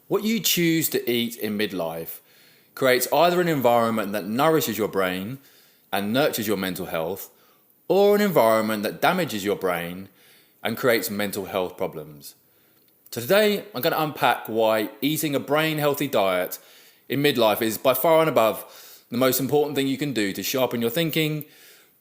What you choose to eat in midlife creates either an environment that nourishes your brain and nurtures your mental health, or an environment that damages your brain and creates mental health problems. So today I'm going to unpack why eating a brain healthy diet in midlife is by far and above the most important thing you can do to sharpen your thinking,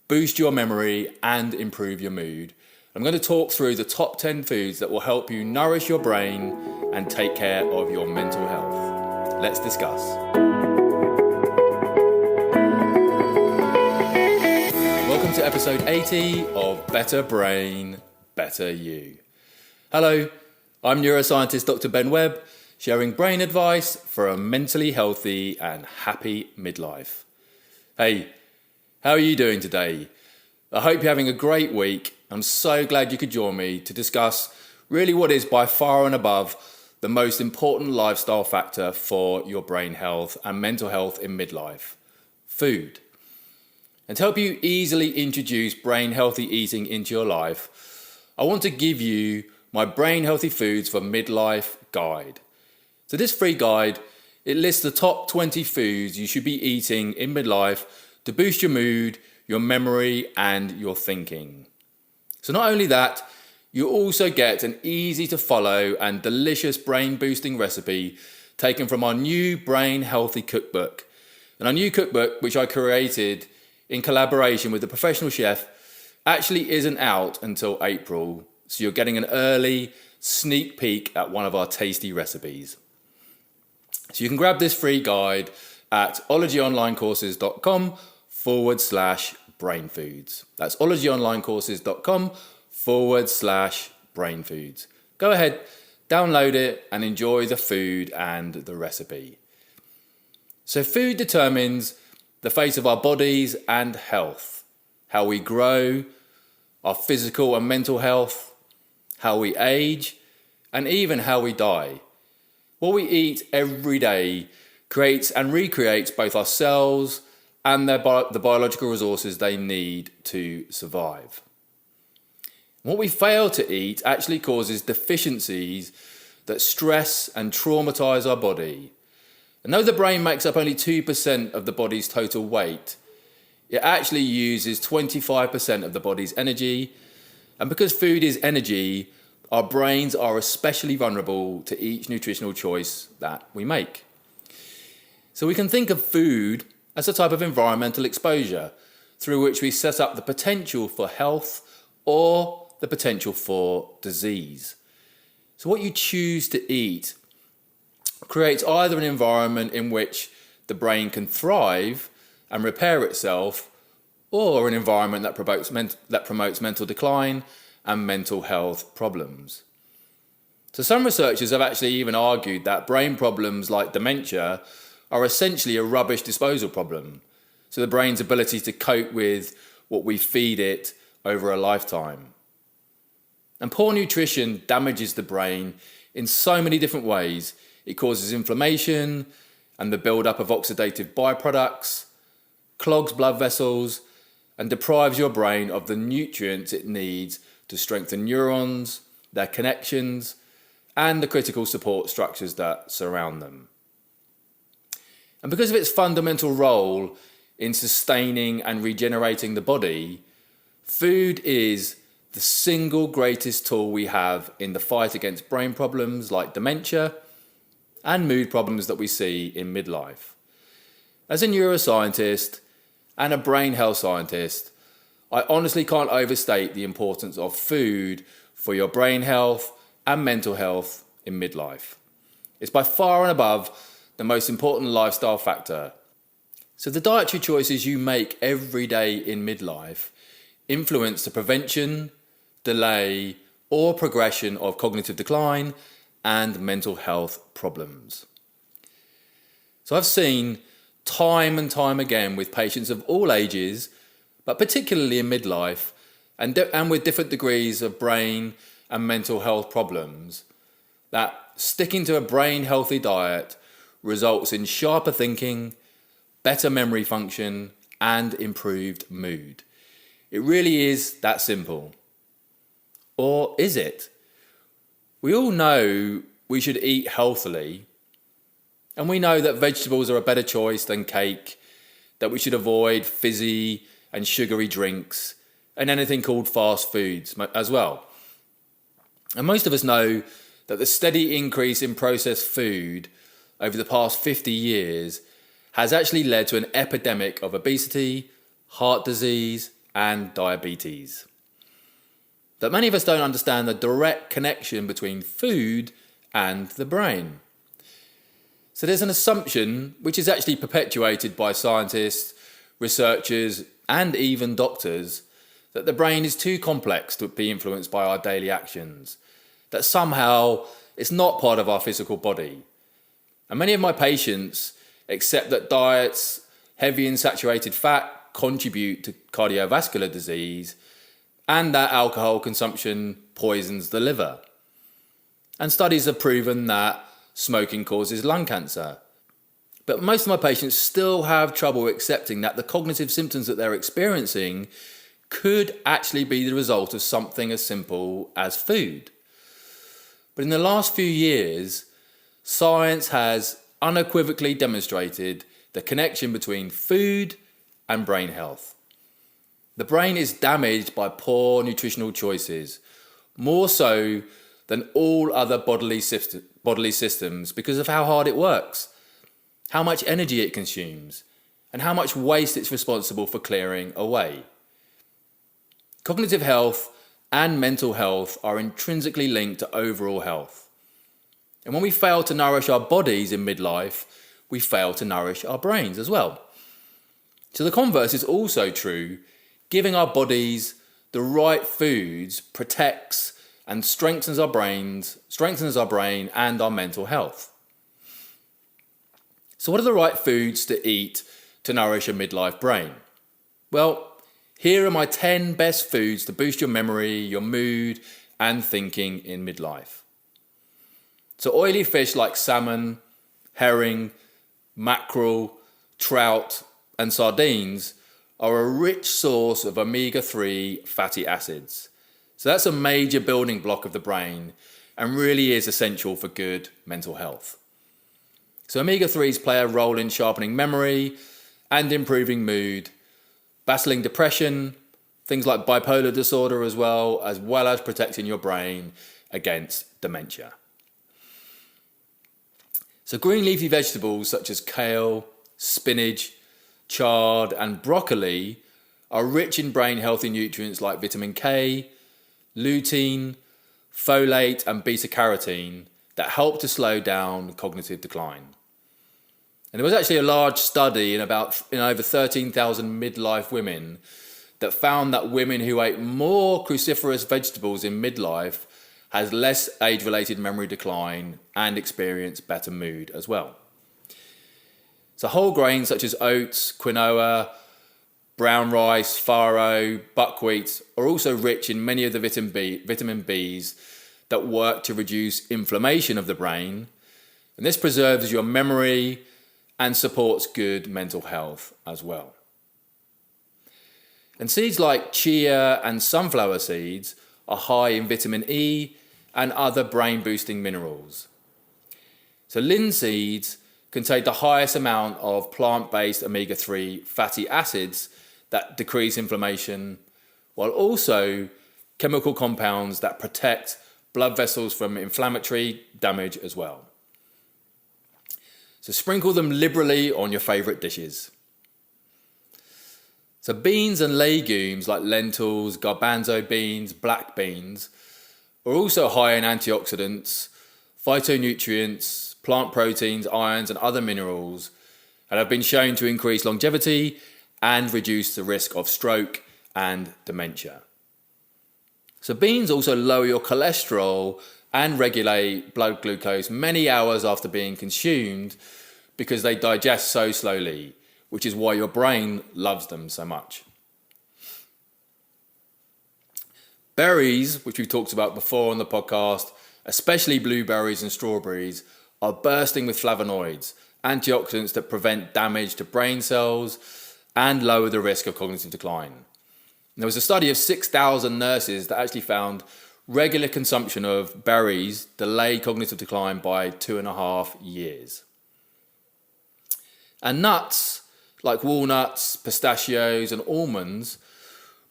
boost your memory and improve your mood. I'm going to talk through the top 10 foods that will help you nourish your brain and take care of your mental health. Let's discuss. Welcome to episode 80 of Better Brain, Better You. Hello, I'm neuroscientist Dr. Ben Webb, sharing brain advice for a mentally healthy and happy midlife. Hey, how are you doing today? I hope you're having a great week. I'm so glad you could join me to discuss really what is by far and above the most important lifestyle factor for your brain health and mental health in midlife: food. And to help you easily introduce brain healthy eating into your life, I want to give you my Brain Healthy Foods for Midlife guide. So this free guide, it lists the top 20 foods you should be eating in midlife to boost your mood, your memory, and your thinking. So not only that, you also get an easy to follow and delicious brain boosting recipe taken from our new Brain Healthy Cookbook. And our new cookbook, which I created in collaboration with a professional chef, actually isn't out until April. So you're getting an early sneak peek at one of our tasty recipes. So you can grab this free guide at ologyonlinecourses.com/brainfoods. That's ologyonlinecourses.com/brainfoods. Go ahead, download it and enjoy the food and the recipe. So food determines the fate of our bodies and health, how we grow, our physical and mental health, how we age, and even how we die. What we eat every day creates and recreates both our cells and the biological resources they need to survive. What we fail to eat actually causes deficiencies that stress and traumatize our body. And though the brain makes up only 2% of the body's total weight, it actually uses 25% of the body's energy. And because food is energy, our brains are especially vulnerable to each nutritional choice that we make. So we can think of food as a type of environmental exposure through which we set up the potential for health or the potential for disease. So what you choose to eat creates either an environment in which the brain can thrive and repair itself, or an environment that promotes mental decline and mental health problems. So some researchers have actually even argued that brain problems like dementia are essentially a rubbish disposal problem. So the brain's ability to cope with what we feed it over a lifetime. And poor nutrition damages the brain in so many different ways. It causes inflammation and the buildup of oxidative byproducts, clogs blood vessels, and deprives your brain of the nutrients it needs to strengthen neurons, their connections, and the critical support structures that surround them. And because of its fundamental role in sustaining and regenerating the body, food is the single greatest tool we have in the fight against brain problems like dementia and mood problems that we see in midlife. As a neuroscientist and a brain health scientist, I honestly can't overstate the importance of food for your brain health and mental health in midlife. It's by far and above the most important lifestyle factor. So the dietary choices you make every day in midlife influence the prevention, delay, or progression of cognitive decline and mental health problems. So I've seen time and time again with patients of all ages, but particularly in midlife, and with different degrees of brain and mental health problems, that sticking to a brain healthy diet results in sharper thinking, better memory function, and improved mood. It really is that simple. Or is it? We all know we should eat healthily, And we know that vegetables are a better choice than cake, that we should avoid fizzy and sugary drinks and anything called fast foods as well. And most of us know that the steady increase in processed food over the past 50 years has actually led to an epidemic of obesity, heart disease, and diabetes. That many of us don't understand the direct connection between food and the brain. So there's an assumption, which is actually perpetuated by scientists, researchers, and even doctors, that the brain is too complex to be influenced by our daily actions, that somehow it's not part of our physical body. And many of my patients accept that diets heavy in saturated fat contribute to cardiovascular disease and that alcohol consumption poisons the liver. And studies have proven that smoking causes lung cancer. But most of my patients still have trouble accepting that the cognitive symptoms that they're experiencing could actually be the result of something as simple as food. But in the last few years, science has unequivocally demonstrated the connection between food and brain health. The brain is damaged by poor nutritional choices, more so than all other bodily systems because of how hard it works, how much energy it consumes, and how much waste it's responsible for clearing away. Cognitive health and mental health are intrinsically linked to overall health. And when we fail to nourish our bodies in midlife, we fail to nourish our brains as well. So the converse is also true. Giving our bodies the right foods protects and strengthens our brain and our mental health. So what are the right foods to eat to nourish a midlife brain? Well, here are my 10 best foods to boost your memory, your mood, and thinking in midlife. So oily fish like salmon, herring, mackerel, trout, and sardines are a rich source of omega-3 fatty acids. So that's a major building block of the brain and really is essential for good mental health. So omega-3s play a role in sharpening memory and improving mood, battling depression, things like bipolar disorder as well as protecting your brain against dementia. So green leafy vegetables such as kale, spinach, chard and broccoli are rich in brain healthy nutrients like vitamin K, lutein, folate and beta-carotene that help to slow down cognitive decline. And there was actually a large study in over 13,000 midlife women that found that women who ate more cruciferous vegetables in midlife has less age-related memory decline and experience better mood as well. So whole grains such as oats, quinoa, brown rice, farro, buckwheat are also rich in many of the vitamin Bs that work to reduce inflammation of the brain. And this preserves your memory and supports good mental health as well. And seeds like chia and sunflower seeds are high in vitamin E and other brain-boosting minerals. So linseeds contain the highest amount of plant-based omega-3 fatty acids that decrease inflammation, while also chemical compounds that protect blood vessels from inflammatory damage as well. So sprinkle them liberally on your favourite dishes. So beans and legumes like lentils, garbanzo beans, black beans are also high in antioxidants, phytonutrients, plant proteins, irons and other minerals, and have been shown to increase longevity and reduce the risk of stroke and dementia. So beans also lower your cholesterol and regulate blood glucose many hours after being consumed because they digest so slowly, which is why your brain loves them so much. Berries, which we've talked about before on the podcast, especially blueberries and strawberries, are bursting with flavonoids, antioxidants that prevent damage to brain cells and lower the risk of cognitive decline. There was a study of 6,000 nurses that actually found regular consumption of berries delayed cognitive decline by 2.5 years. And nuts, like walnuts, pistachios, and almonds,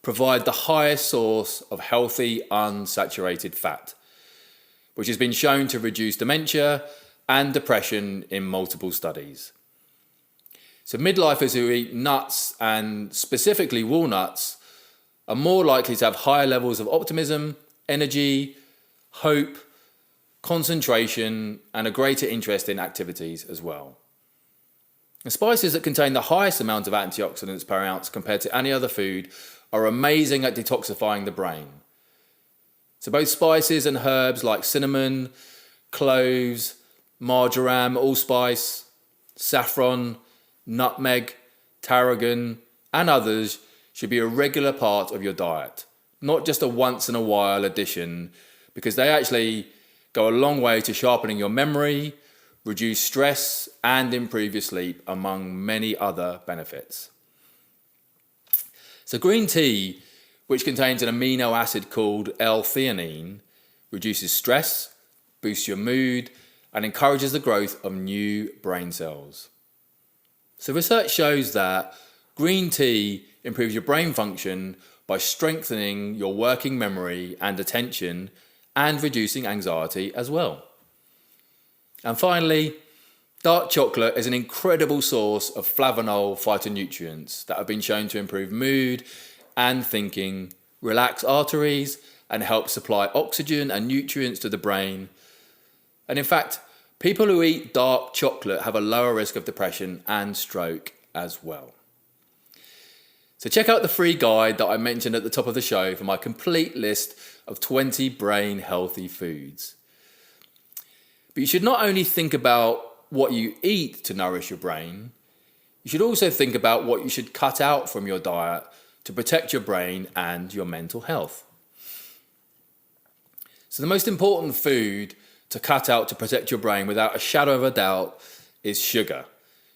provide the highest source of healthy, unsaturated fat, which has been shown to reduce dementia and depression in multiple studies. So midlifers who eat nuts, and specifically walnuts, are more likely to have higher levels of optimism, energy, hope, concentration, and a greater interest in activities as well. And spices that contain the highest amount of antioxidants per ounce compared to any other food are amazing at detoxifying the brain. So both spices and herbs like cinnamon, cloves, marjoram, allspice, saffron, nutmeg, tarragon, and others should be a regular part of your diet, not just a once in a while addition, because they actually go a long way to sharpening your memory, reduce stress, and improve your sleep, among many other benefits. So green tea, which contains an amino acid called L-theanine, reduces stress, boosts your mood, and encourages the growth of new brain cells. So research shows that green tea improves your brain function by strengthening your working memory and attention and reducing anxiety as well. And finally, dark chocolate is an incredible source of flavonol phytonutrients that have been shown to improve mood and thinking, relax arteries, and help supply oxygen and nutrients to the brain. And in fact, people who eat dark chocolate have a lower risk of depression and stroke as well. So check out the free guide that I mentioned at the top of the show for my complete list of 20 brain healthy foods. But you should not only think about what you eat to nourish your brain, you should also think about what you should cut out from your diet to protect your brain and your mental health. So the most important food to cut out to protect your brain without a shadow of a doubt is sugar.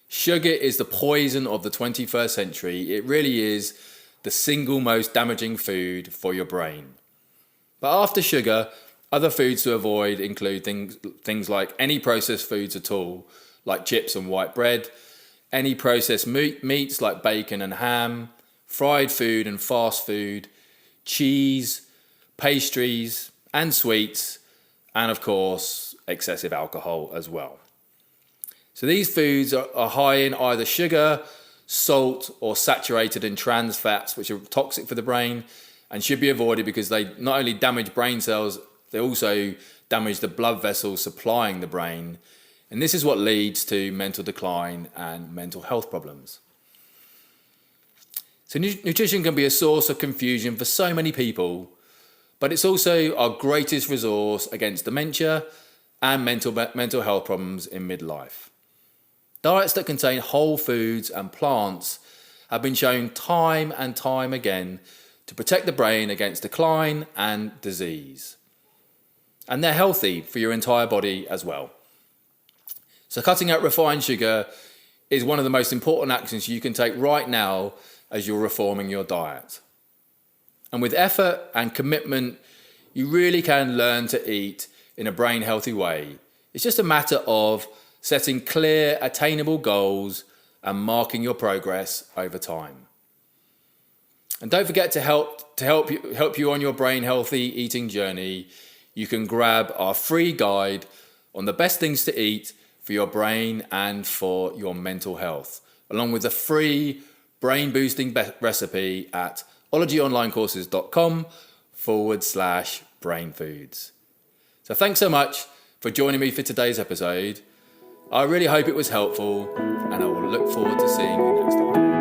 Sugar is the poison of the 21st century. It really is the single most damaging food for your brain. But after sugar, other foods to avoid include things like any processed foods at all, like chips and white bread, any processed meats like bacon and ham, fried food and fast food, cheese, pastries and sweets, and of course, excessive alcohol as well. So these foods are high in either sugar, salt, or saturated in trans fats, which are toxic for the brain and should be avoided because they not only damage brain cells, they also damage the blood vessels supplying the brain. And this is what leads to mental decline and mental health problems. So nutrition can be a source of confusion for so many people, but it's also our greatest resource against dementia and mental health problems in midlife. Diets that contain whole foods and plants have been shown time and time again to protect the brain against decline and disease. And they're healthy for your entire body as well. So cutting out refined sugar is one of the most important actions you can take right now as you're reforming your diet. And with effort and commitment, you really can learn to eat in a brain healthy way. It's just a matter of setting clear, attainable goals and marking your progress over time. And don't forget to help you on your brain healthy eating journey. You can grab our free guide on the best things to eat for your brain and for your mental health, along with a free brain boosting recipe at ologyonlinecourses.com/brain foods. So thanks so much for joining me for today's episode. I really hope it was helpful, and I will look forward to seeing you next time.